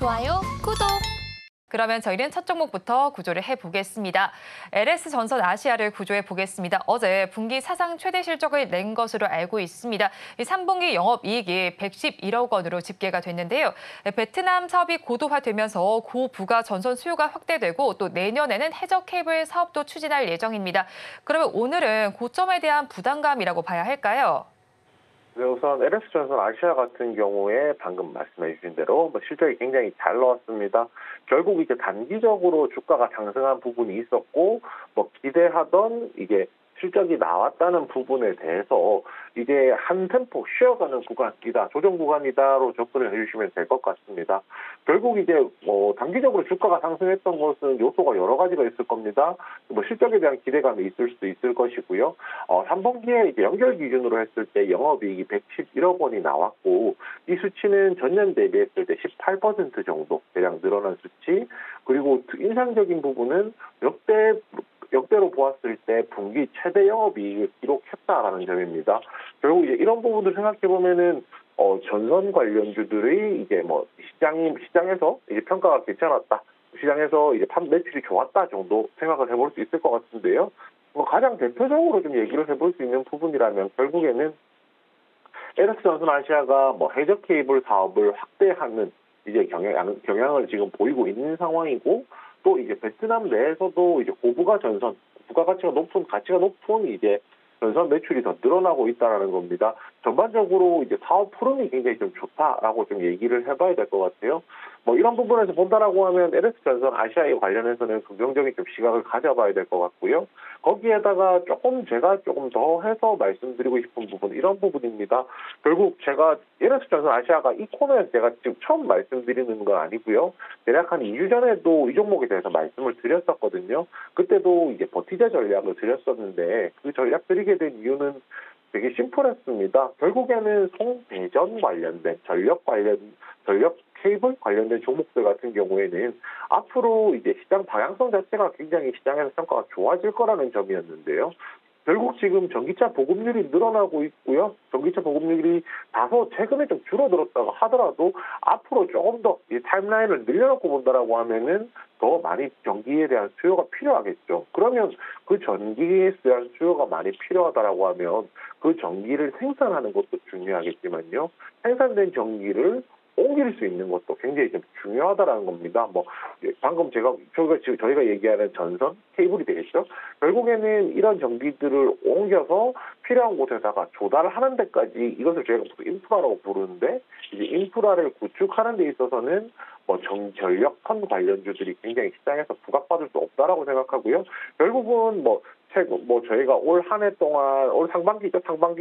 좋아요, 구독! 그러면 저희는 첫 종목부터 구조를 해보겠습니다. LS전선 아시아를 구조해 보겠습니다. 어제 분기 사상 최대 실적을 낸 것으로 알고 있습니다. 3분기 영업이익이 111억 원으로 집계가 됐는데요. 베트남 사업이 고도화되면서 고부가 전선 수요가 확대되고 또 내년에는 해저 케이블 사업도 추진할 예정입니다. 그러면 오늘은 고점에 대한 부담감이라고 봐야 할까요? 네, 우선 LS전선 아시아 같은 경우에 방금 말씀해 주신 대로 실적이 굉장히 잘 나왔습니다. 결국 이제 단기적으로 주가가 상승한 부분이 있었고 기대하던 이게 실적이 나왔다는 부분에 대해서 이제 한 템포 쉬어가는 구간이다, 조정 구간이다로 접근을 해주시면 될 것 같습니다. 결국 이제 단기적으로 주가가 상승했던 것은 요소가 여러 가지가 있을 겁니다. 실적에 대한 기대감이 있을 수도 있을 것이고요. 3분기에 이제 연결 기준으로 했을 때 영업이익이 111억 원이 나왔고 이 수치는 전년 대비했을 때 18% 정도 대략 늘어난 수치. 그리고 인상적인 부분은 역대로 보았을 때 분기 최대 영업이익을 기록했다라는 점입니다. 결국 이제 이런 부분들 생각해 보면은 전선 관련주들의 이제 시장에서 이제 평가가 괜찮았다, 시장에서 이제 매출이 좋았다 정도 생각을 해볼 수 있을 것 같은데요. 가장 대표적으로 좀 얘기를 해볼 수 있는 부분이라면 결국에는 LS전선 아시아가 해저 케이블 사업을 확대하는 이제 경향을 지금 보이고 있는 상황이고, 또 이제 베트남 내에서도 이제 고부가 전선, 부가가치가 높은 이제 전선 매출이 더 늘어나고 있다라는 겁니다. 전반적으로 이제 사업 흐름이 굉장히 좀 좋다라고 좀 얘기를 해봐야 될 것 같아요. 이런 부분에서 본다라고 하면 LS전선 아시아에 관련해서는 긍정적인 좀 시각을 가져봐야 될 것 같고요. 거기에다가 제가 조금 더 해서 말씀드리고 싶은 부분, 이런 부분입니다. 결국 제가 LS전선 아시아가 이 코너에서 제가 지금 처음 말씀드리는 건 아니고요. 대략 한 2주 전에도 이 종목에 대해서 말씀을 드렸었거든요. 그때도 이제 버티자 전략을 드렸었는데 그 전략 드리게 된 이유는 되게 심플했습니다. 결국에는 송배전 관련된 전력 케이블 관련된 종목들 같은 경우에는 앞으로 이제 시장 방향성 자체가 굉장히 시장에서 평가가 좋아질 거라는 점이었는데요. 결국 지금 전기차 보급률이 늘어나고 있고요. 전기차 보급률이 다소 최근에 좀 줄어들었다고 하더라도 앞으로 조금 더 이 타임라인을 늘려놓고 본다라고 하면은 더 많이 전기에 대한 수요가 필요하겠죠. 그러면 그 전기에 대한 수요가 많이 필요하다라고 하면 그 전기를 생산하는 것도 중요하겠지만요. 생산된 전기를 옮길 수 있는 것도 굉장히 좀 중요하다라는 겁니다. 방금 저희가 얘기하는 전선 케이블이 되겠죠. 결국에는 이런 전기들을 옮겨서 필요한 곳에다가 조달하는 데까지, 이것을 저희가 인프라라고 부르는데, 이제 인프라를 구축하는 데 있어서는 전력선 관련주들이 굉장히 시장에서 부각받을 수 없다라고 생각하고요. 결국은 저희가 올 상반기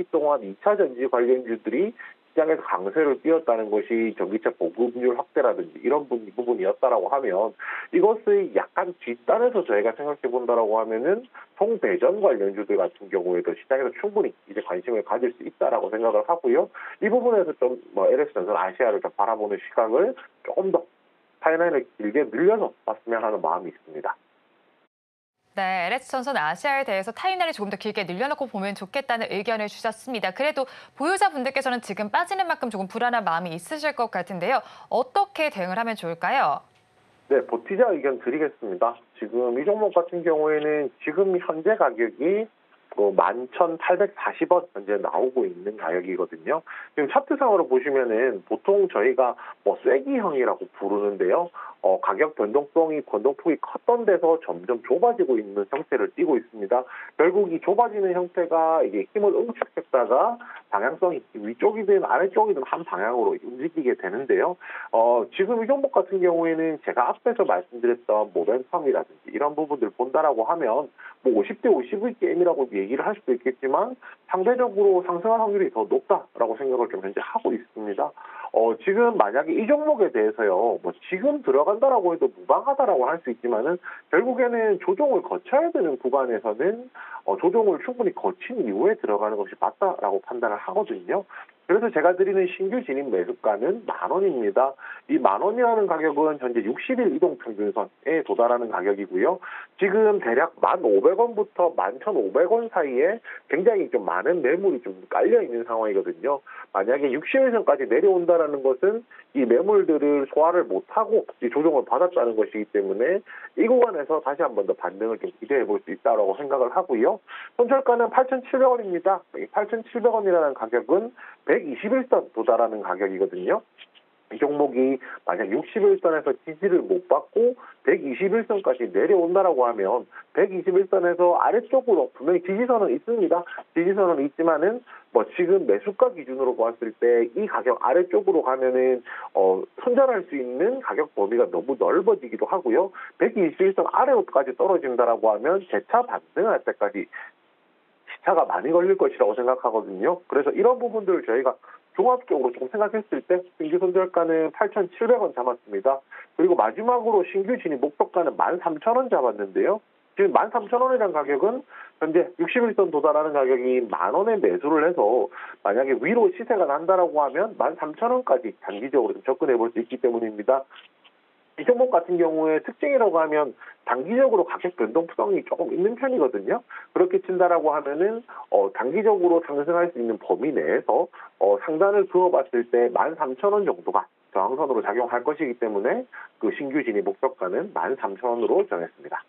동안 2차 전지 관련주들이 시장에서 강세를 띄었다는 것이 전기차 보급률 확대라든지 이런 부분이었다라고 하면, 이것의 약간 뒷단에서 저희가 생각해 본다라고 하면은 송배전 관련주들 같은 경우에도 시장에서 충분히 이제 관심을 가질 수 있다라고 생각을 하고요. 이 부분에서 좀 LS전선 아시아를 좀 바라보는 시각을 조금 더 타임라인을 길게 늘려서 봤으면 하는 마음이 있습니다. 네, LS전선 아시아에 대해서 타임라인을 조금 더 길게 늘려놓고 보면 좋겠다는 의견을 주셨습니다. 그래도 보유자분들께서는 지금 빠지는 만큼 조금 불안한 마음이 있으실 것 같은데요. 어떻게 대응을 하면 좋을까요? 네, 버티자 의견 드리겠습니다. 지금 이 종목 같은 경우에는 지금 현재 가격이 11,840원 현재 나오고 있는 가격이거든요. 지금 차트상으로 보시면은 보통 저희가 쐐기형이라고 부르는데요. 가격 변동폭이 컸던 데서 점점 좁아지고 있는 형태를 띠고 있습니다. 결국 이 좁아지는 형태가 이게 힘을 응축했다가 방향성이 위쪽이든 아래쪽이든 한 방향으로 움직이게 되는데요. 지금 이 종목 같은 경우에는 제가 앞에서 말씀드렸던 모멘텀이라든지 이런 부분들 본다라고 하면 50대 50의 게임이라고 얘기를 할 수도 있겠지만 상대적으로 상승할 확률이 더 높다라고 생각을 좀 현재 하고 있습니다. 지금 만약에 이 종목에 대해서요, 지금 들어간다라고 해도 무방하다라고 할 수 있지만은 결국에는 조정을 거쳐야 되는 구간에서는 조정을 충분히 거친 이후에 들어가는 것이 맞다라고 판단을 하거든요. 그래서 제가 드리는 신규 진입 매수가는 10,000원입니다. 이 10,000원이라는 가격은 현재 60일 이동 평균선에 도달하는 가격이고요. 지금 대략 1,500원부터 11,500원 사이에 굉장히 좀 많은 매물이 좀 깔려 있는 상황이거든요. 만약에 60일선까지 내려온다라는 것은 이 매물들을 소화를 못하고 이 조정을 받았다는 것이기 때문에 이 구간에서 다시 한 번 더 반등을 좀 기대해 볼 수 있다고 생각을 하고요. 손절가는 8,700원입니다. 이 8,700원이라는 가격은 121선 도달하는 가격이거든요. 이 종목이 만약 61선에서 지지를 못 받고 121선까지 내려온다라고 하면 121선에서 아래쪽으로 분명히 지지선은 있습니다. 지지선은 있지만은 뭐 지금 매수가 기준으로 봤을 때 이 가격 아래쪽으로 가면은 손절할 수 있는 가격 범위가 너무 넓어지기도 하고요. 121선 아래로까지 떨어진다라고 하면 재차 반등할 때까지 시차가 많이 걸릴 것이라고 생각하거든요. 그래서 이런 부분들을 저희가 종합적으로 조금 생각했을 때 신규 손절가는 8,700원 잡았습니다. 그리고 마지막으로 신규 진입 목표가는 13,000원 잡았는데요. 지금 13,000원이라는 가격은 현재 61선 도달하는 가격이 10,000원에 매수를 해서 만약에 위로 시세가 난다라고 하면 13,000원까지 단기적으로 좀 접근해 볼 수 있기 때문입니다. 이 종목 같은 경우에 특징이라고 하면 단기적으로 가격 변동성이 조금 있는 편이거든요. 그렇게 친다라고 하면은 단기적으로 상승할 수 있는 범위 내에서 상단을 그어봤을 때 13,000원 정도가 저항선으로 작용할 것이기 때문에 그 신규 진입 목표가는 13,000원으로 정했습니다.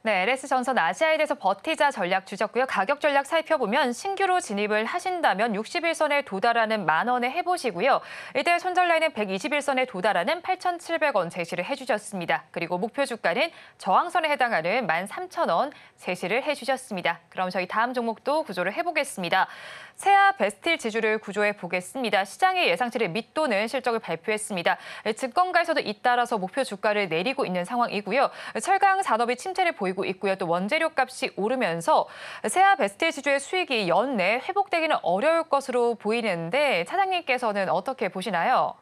네, LS전선 아시아에 대해서 버티자 전략 주셨고요. 가격 전략 살펴보면 신규로 진입을 하신다면 61선에 도달하는 10,000원에 해보시고요. 이때 손절 라인은 121선에 도달하는 8,700원 제시를 해주셨습니다. 그리고 목표 주가는 저항선에 해당하는 13,000원 제시를 해주셨습니다. 그럼 저희 다음 종목도 구조를 해보겠습니다. 세아 베스틸 지주를 구조해 보겠습니다. 시장의 예상치를 밑도는 실적을 발표했습니다. 증권가에서도 잇따라서 목표 주가를 내리고 있는 상황이고요. 철강 산업이 침체를 보이고 있고요. 또 원재료 값이 오르면서 세아 베스틸 지주의 수익이 연내 회복되기는 어려울 것으로 보이는데 차장님께서는 어떻게 보시나요?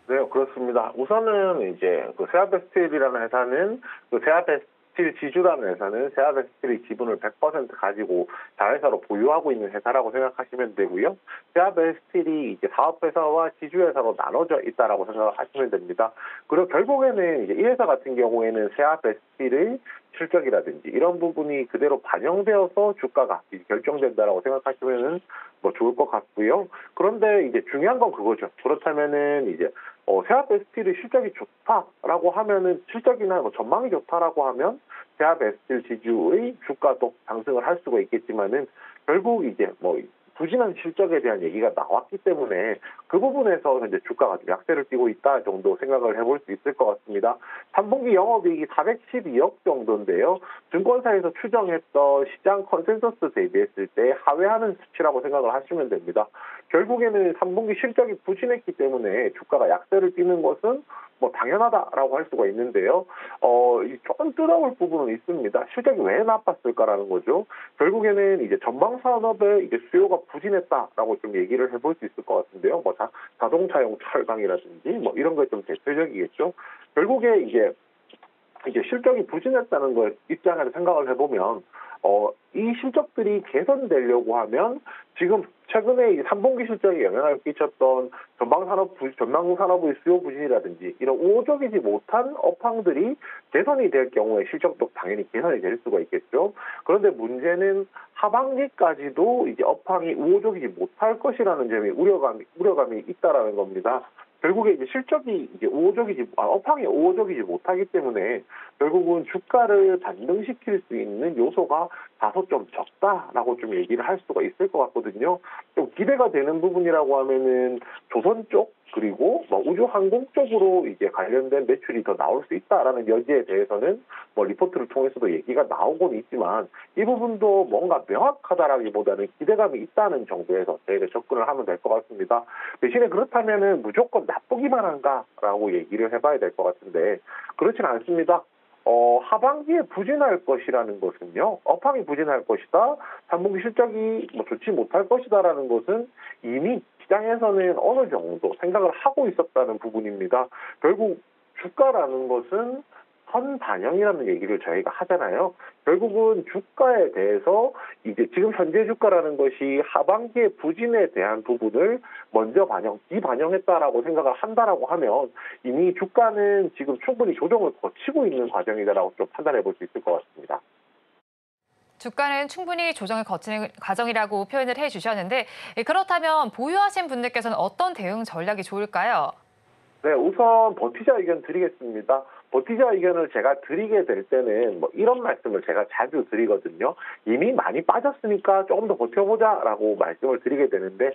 네, 그렇습니다. 우선은 이제 그 세아베스틸이라는 회사는 그 세아베스틸 지주라는 회사는 세아베스틸의 지분을 100% 가지고 자회사로 보유하고 있는 회사라고 생각하시면 되고요. 세아베스틸이 이제 사업회사와 지주회사로 나눠져 있다라고 생각을 하시면 됩니다. 그리고 결국에는 이제 이 회사 같은 경우에는 세아베스틸의 실적이라든지 이런 부분이 그대로 반영되어서 주가가 결정된다라고 생각하시면은 뭐 좋을 것 같고요. 그런데 이제 중요한 건 그거죠. 그렇다면은 이제 세아베스틸의 실적이 좋다라고 하면은 실적이나 뭐 전망이 좋다라고 하면 세아베스틸 지주의 주가도 상승을 할 수가 있겠지만은 결국 이제 뭐 부진한 실적에 대한 얘기가 나왔기 때문에 그 부분에서 현재 주가가 좀 약세를 띠고 있다 정도 생각을 해볼 수 있을 것 같습니다. 3분기 영업이익이 412억 정도인데요. 증권사에서 추정했던 시장 컨센서스 대비했을 때 하회하는 수치라고 생각을 하시면 됩니다. 결국에는 3분기 실적이 부진했기 때문에 주가가 약세를 띠는 것은 뭐 당연하다라고 할 수가 있는데요. 조금 뜨거울 부분은 있습니다. 실적이 왜 나빴을까라는 거죠. 결국에는 이제 전방 산업의 이제 수요가 부진했다라고 좀 얘기를 해볼 수 있을 것 같은데요. 뭐 자동차용 철강이라든지 뭐 이런 게 좀 대표적이겠죠. 결국에 이제 실적이 부진했다는 걸 입장에서 생각을 해보면 이 실적들이 개선되려고 하면 지금 최근에 이 3분기 실적에 영향을 끼쳤던 전방산업의 수요 부진이라든지 이런 우호적이지 못한 업황들이 개선이 될 경우에 실적도 당연히 개선이 될 수가 있겠죠. 그런데 문제는 하반기까지도 이제 업황이 우호적이지 못할 것이라는 점에 우려감이 있다라는 겁니다. 결국에 이제 실적이 이제 업황이 우호적이지 못하기 때문에 결국은 주가를 반등시킬 수 있는 요소가 다소 좀 적다라고 좀 얘기를 할 수가 있을 것 같거든요. 좀 기대가 되는 부분이라고 하면은 조선 쪽 그리고 뭐 우주항공 쪽으로 이제 관련된 매출이 더 나올 수 있다라는 여지에 대해서는 뭐 리포트를 통해서도 얘기가 나오곤 있지만 이 부분도 뭔가 명확하다라기보다는 기대감이 있다는 정도에서 저희가 접근을 하면 될 것 같습니다. 대신에 그렇다면은 무조건 나쁘기만 한가라고 얘기를 해봐야 될 것 같은데 그렇지는 않습니다. 하반기에 부진할 것이라는 것은요, 업황이 부진할 것이다, 3분기 실적이 뭐 좋지 못할 것이다라는 것은 이미 시장에서는 어느 정도 생각을 하고 있었다는 부분입니다. 결국 주가라는 것은 선반영이라는 얘기를 저희가 하잖아요. 결국은 주가에 대해서 이제 지금 현재 주가라는 것이 하반기의 부진에 대한 부분을 먼저 비반영했다라고 생각을 한다라고 하면 이미 주가는 지금 충분히 조정을 거치고 있는 과정이다라고 좀 판단해 볼 수 있을 것 같습니다. 주가는 충분히 조정을 거치는 과정이라고 표현을 해주셨는데 그렇다면 보유하신 분들께서는 어떤 대응 전략이 좋을까요? 네, 우선 버티자 의견 드리겠습니다. 버티자 의견을 제가 드리게 될 때는 뭐 이런 말씀을 제가 자주 드리거든요. 이미 많이 빠졌으니까 조금 더 버텨보자라고 말씀을 드리게 되는데,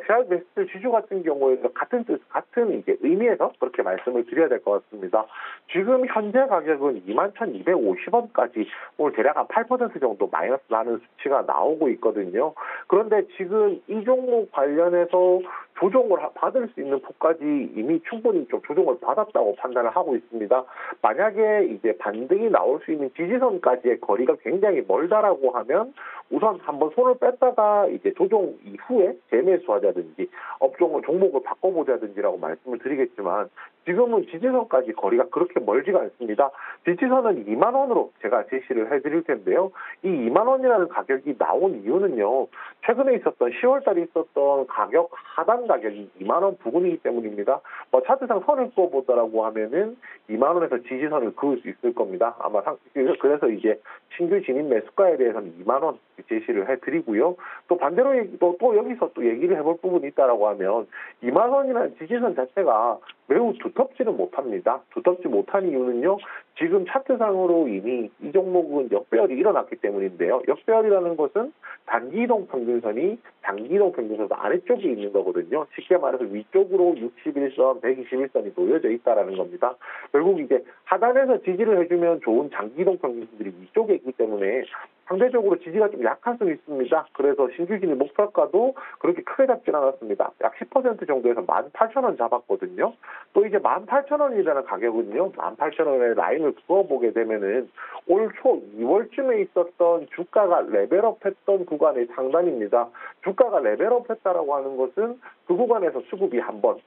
시락 베스트 지수 같은 경우에도 같은 이제 의미에서 그렇게 말씀을 드려야 될 것 같습니다. 지금 현재 가격은 21,250원까지 오늘 대략 한 8% 정도 마이너스 나는 수치가 나오고 있거든요. 그런데 지금 이 종목 관련해서 조정을 받을 수 있는 폭까지 이미 충분히 좀 조정을 받았다고 판단을 하고 있습니다. 만약에 이제 반등이 나올 수 있는 지지선까지의 거리가 굉장히 멀다라고 하면 우선 한번 손을 뺐다가 이제 조정 이후에 재매수하자든지 업종을 종목을 바꿔보자든지라고 말씀을 드리겠지만 지금은 지지선까지 거리가 그렇게 멀지가 않습니다. 지지선은 2만 원으로 제가 제시를 해드릴 텐데요. 이 2만 원이라는 가격이 나온 이유는요. 최근에 있었던 10월 달에 있었던 가격 하단 가격이 2만 원 부근이기 때문입니다. 차트상 선을 그어보더라고 하면은 2만 원에서 지지선을 그을 수 있을 겁니다. 아마 그래서 이제 신규 진입 매수가에 대해서는 2만 원 제시를 해드리고요. 또 반대로 또 여기서 또 얘기를 해볼 부분이 있다라고 하면 2만 원이라는 지지선 자체가 매우 두텁지는 못합니다. 두텁지 못한 이유는요. 지금 차트상으로 이미 이 종목은 역배열이 일어났기 때문인데요. 역배열이라는 것은 단기 이동 평균선이 장기 이동 평균선 아래쪽에 있는 거거든요. 쉽게 말해서 위쪽으로 61선, 121선이 놓여져 있다라는 겁니다. 결국 이제 하단에서 지지를 해주면 좋은 장기 이동 평균선들이 위쪽에 있기 때문에 상대적으로 지지가 좀 약할 수 있습니다. 그래서 신규 진입 목표가도 그렇게 크게 잡진 않았습니다. 약 10% 정도에서 18,000원 잡았거든요. 또 이제 18,000원이라는 가격은요. 18,000원의 라인을 그어보게 되면은 올 초 2월쯤에 있었던 주가가 레벨업했던 구간의 상단입니다. 주가가 레벨업했다라고 하는 것은 그 구간에서 수급이 한번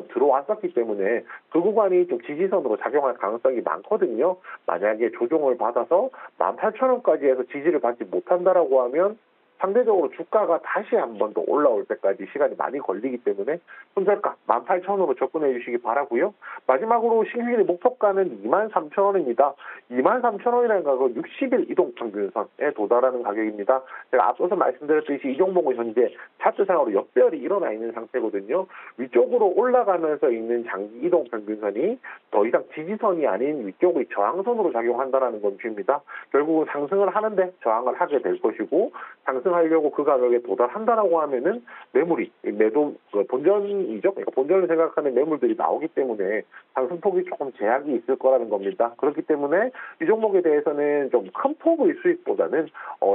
들어왔었기 때문에 그 구간이 좀 지지선으로 작용할 가능성이 많거든요. 만약에 조정을 받아서 18,000원까지 해서 지지를 받지 못한다라고 하면 상대적으로 주가가 다시 한 번 더 올라올 때까지 시간이 많이 걸리기 때문에 손절가 18,000원으로 접근해 주시기 바라고요. 마지막으로 신규진의 목표가는 23,000원입니다. 23,000원이라는 가격은 60일 이동평균선에 도달하는 가격입니다. 제가 앞서서 말씀드렸듯이 이 종목은 현재 차트상으로 역배열이 일어나 있는 상태거든요. 위쪽으로 올라가면서 있는 장기 이동평균선이 더 이상 지지선이 아닌 위쪽의 저항선으로 작용한다는 건입니다. 결국은 상승을 하는데 저항을 하게 될 것이고 상승하려고 그 가격에 도달한다라고 하면은 매도 본전이죠. 그러니까 본전을 생각하는 매물들이 나오기 때문에 상승폭이 조금 제약이 있을 거라는 겁니다. 그렇기 때문에 이 종목에 대해서는 좀 큰 폭의 수익보다는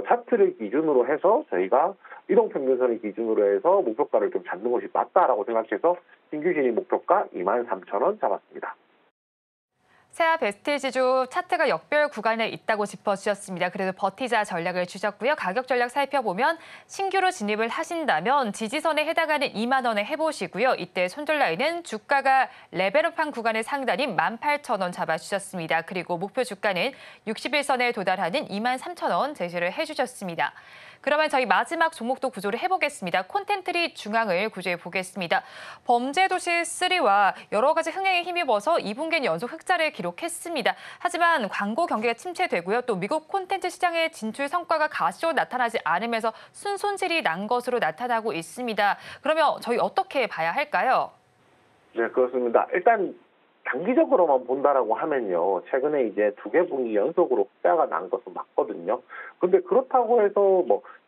차트를 기준으로 해서 저희가 이동평균선을 기준으로 해서 목표가를 좀 잡는 것이 맞다라고 생각해서 신규 진입 목표가 23,000원 잡았습니다. 세아 베스트 지주 차트가 역별 구간에 있다고 짚어주셨습니다. 그래도 버티자 전략을 주셨고요. 가격 전략 살펴보면 신규로 진입을 하신다면 지지선에 해당하는 2만 원에 해보시고요. 이때 손절 라인은 주가가 레벨업한 구간의 상단인 18,000원 잡아주셨습니다. 그리고 목표 주가는 61선에 도달하는 23,000원 제시를 해주셨습니다. 그러면 저희 마지막 종목도 구조를 해보겠습니다. 콘텐트리 중앙을 구조해 보겠습니다. 범죄도시 3와 여러 가지 흥행에 힘입어서 2분기는 연속 흑자를 기록했습니다. 하지만 광고 경기가 침체되고요. 또 미국 콘텐츠 시장의 진출 성과가 가시적으로 나타나지 않으면서 순손실이 난 것으로 나타나고 있습니다. 그러면 저희 어떻게 봐야 할까요? 네, 그렇습니다. 일단 단기적으로만 본다라고 하면요. 최근에 이제 2개 분기 연속으로 흑자가 난 것은 맞거든요. 근데 그렇다고 해서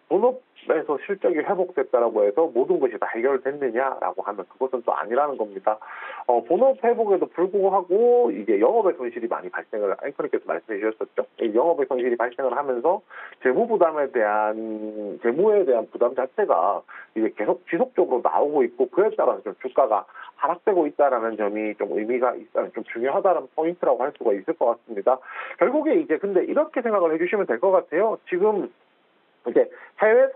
본업에서 실적이 회복됐다라고 해서 모든 것이 다 해결됐느냐라고 하면 그것은 또 아니라는 겁니다. 본업 회복에도 불구하고 이제 영업의 손실이 많이 발생을 앵커님께서 말씀해 주셨었죠. 이 영업의 손실이 발생을 하면서 재무에 대한 부담 자체가 이제 계속 지속적으로 나오고 있고 그에 따라서 좀 주가가 하락되고 있다라는 점이 좀 의미가 있다는 좀 중요하다는 포인트라고 할 수가 있을 것 같습니다. 결국에 이제 근데 이렇게 생각을 해주시면 될 것 같아요. 지금 이제 해외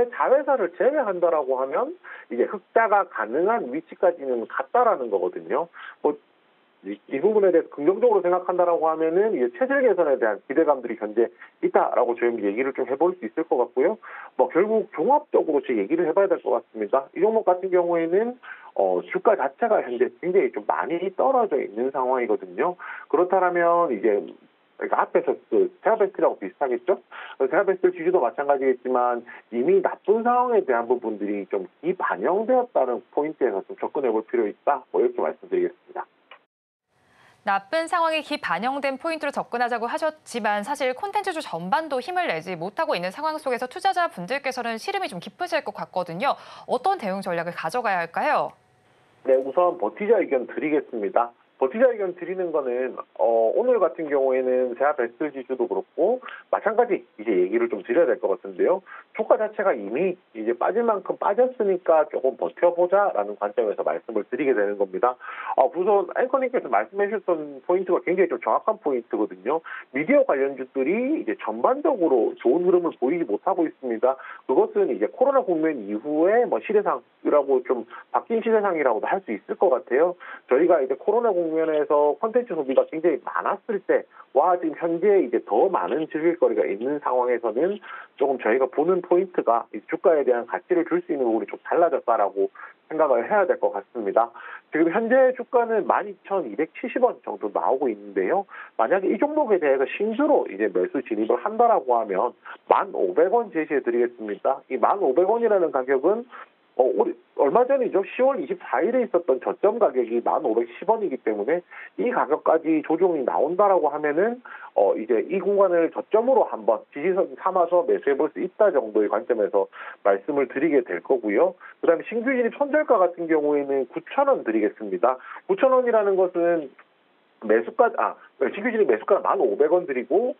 자회사를 제외한다라고 하면 이제 흑자가 가능한 위치까지는 갔다라는 거거든요. 이 부분에 대해서 긍정적으로 생각한다라고 하면은 이제 체질 개선에 대한 기대감들이 현재 있다라고 저희 얘기를 좀 해볼 수 있을 것 같고요. 뭐 결국 종합적으로 제 얘기를 해봐야 될 것 같습니다. 이 종목 같은 경우에는 주가 자체가 현재 굉장히 좀 많이 떨어져 있는 상황이거든요. 그렇다면 이제 그러니까 앞에서 그 세아베스트라고 비슷하겠죠? 세아베스트 지주도 마찬가지겠지만 이미 나쁜 상황에 대한 부분들이 좀 기반영되었다는 포인트에서 좀 접근해 볼 필요 있다. 뭐 이렇게 말씀드리겠습니다. 나쁜 상황이 기반영된 포인트로 접근하자고 하셨지만 사실 콘텐츠주 전반도 힘을 내지 못하고 있는 상황 속에서 투자자분들께서는 시름이 좀 깊으실 것 같거든요. 어떤 대응 전략을 가져가야 할까요? 네, 우선 버티자 의견 드리겠습니다. 버티자 의견 드리는 거는 오늘 같은 경우에는 세아베스트 지수도 그렇고 마찬가지 이제 얘기를 좀 드려야 될 것 같은데요. 주가 자체가 이미 이제 빠질 만큼 빠졌으니까 조금 버텨보자라는 관점에서 말씀을 드리게 되는 겁니다. 우선 앵커님께서 말씀해 주셨던 포인트가 굉장히 좀 정확한 포인트거든요. 미디어 관련주들이 이제 전반적으로 좋은 흐름을 보이지 못하고 있습니다. 그것은 이제 코로나 국면 이후에 뭐 시대상이라고 좀 바뀐 시대상이라고도 할 수 있을 것 같아요. 저희가 이제 코로나 국면에서 콘텐츠 소비가 굉장히 많았을 때와 지금 현재 이제 더 많은 즐길거리가 있는 상황에서는 조금 저희가 보는 포인트가 이 주가에 대한 가치를 줄 수 있는 부분이 좀 달라졌다라고 생각을 해야 될 것 같습니다. 지금 현재 주가는 12,270원 정도 나오고 있는데요. 만약에 이 종목에 대해서 신주로 이제 매수 진입을 한다라고 하면 1,500원 제시해 드리겠습니다. 이 1,500원이라는 가격은 얼마 전이죠. 10월 24일에 있었던 저점 가격이 1,510원이기 때문에 이 가격까지 조정이 나온다라고 하면은 이제 이 구간을 저점으로 한번 지지선 삼아서 매수해 볼 수 있다 정도의 관점에서 말씀을 드리게 될 거고요. 그다음에 신규 진입 손절가 같은 경우에는 9,000원 드리겠습니다. 9,000원이라는 것은 신규 진입 매수가 1,500원 드리고,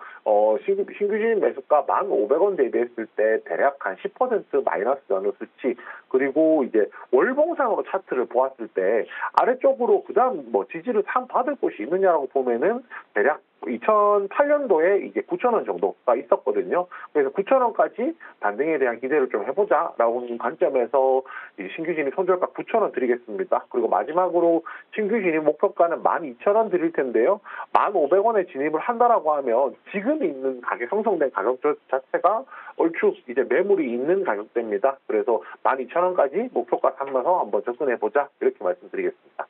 신규 진입 매수가 1,500원 대비했을 때 대략 한 10% 마이너스 나는 수치, 그리고 이제 월봉상으로 차트를 보았을 때 아래쪽으로 그다음 뭐 지지를 받을 곳이 있느냐라고 보면은 대략 2008년도에 이제 9,000원 정도가 있었거든요. 그래서 9,000원까지 반등에 대한 기대를 좀 해보자라고 하는 관점에서 신규 진입 손절가 9,000원 드리겠습니다. 그리고 마지막으로 신규 진입 목표가는 12,000원 드릴 텐데요. 1,500원에 진입을 한다라고 하면 지금 있는 가격 형성된 가격 자체가 얼추 이제 매물이 있는 가격대입니다. 그래서 12,000원까지 목표가 삼아서 한번 접근해 보자 이렇게 말씀드리겠습니다.